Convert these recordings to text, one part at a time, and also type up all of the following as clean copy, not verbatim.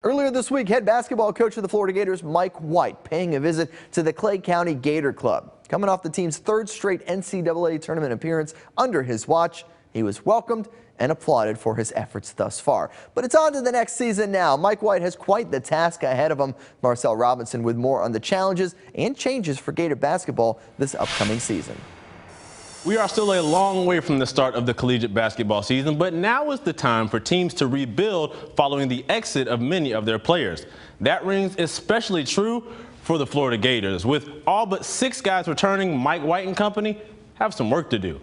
Earlier this week, head basketball coach of the Florida Gators, Mike White, paying a visit to the Clay County Gator Club. Coming off the team's third straight NCAA tournament appearance under his watch, he was welcomed and applauded for his efforts thus far. But it's on to the next season now. Mike White has quite the task ahead of him. Marcel Robinson with more on the challenges and changes for Gator basketball this upcoming season. We are still a long way from the start of the collegiate basketball season, but now is the time for teams to rebuild following the exit of many of their players. That rings especially true for the Florida Gators. With all but 6 guys returning, Mike White and company have some work to do.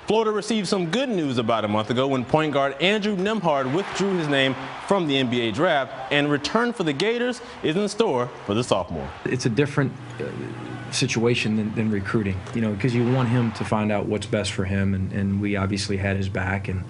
Florida received some good news about a month ago when point guard Andrew Nembhard withdrew his name from the NBA draft, and return for the Gators is in store for the sophomore. It's a different situation than recruiting, because you want him to find out what's best for him, and we obviously had his back, and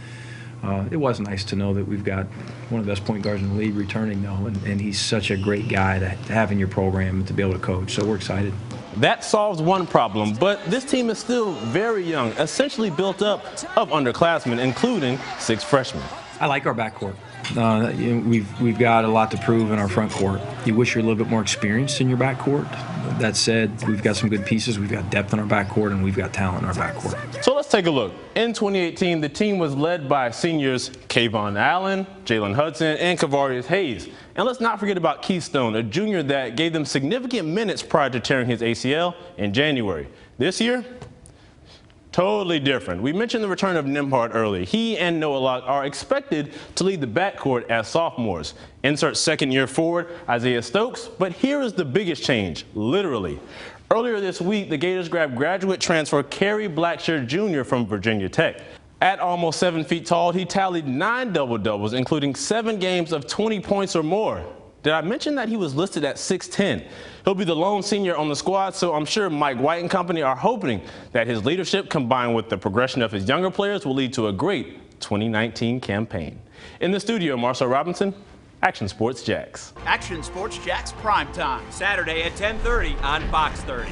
it was nice to know that we've got one of the best point guards in the league returning though, and he's such a great guy to have in your program and to be able to coach, so we're excited. That solves one problem, but this team is still very young, essentially built up of underclassmen, including 6 freshmen. I like our backcourt. We've got a lot to prove in our front court. You wish you're a little bit more experienced in your backcourt. That said, we've got some good pieces. We've got depth in our backcourt, and we've got talent in our backcourt. So let's take a look. In 2018, the team was led by seniors Kayvon Allen, Jalen Hudson, and Kavarius Hayes. And let's not forget about Keystone, a junior that gave them significant minutes prior to tearing his ACL in January. This year, totally different. We mentioned the return of Nembhard early. He and Noah Locke are expected to lead the backcourt as sophomores. Insert second-year forward Isaiah Stokes, but here is the biggest change, literally. Earlier this week, the Gators grabbed graduate transfer Kerry Blackshear Jr. from Virginia Tech. At almost 7 feet tall, he tallied 9 double-doubles, including 7 games of 20 points or more. Did I mention that he was listed at 6'10"? He'll be the lone senior on the squad, so I'm sure Mike White and company are hoping that his leadership combined with the progression of his younger players will lead to a great 2019 campaign. In the studio, Marcel Robinson, Action Sports Jax. Action Sports Jax primetime, Saturday at 10:30 on Fox 30.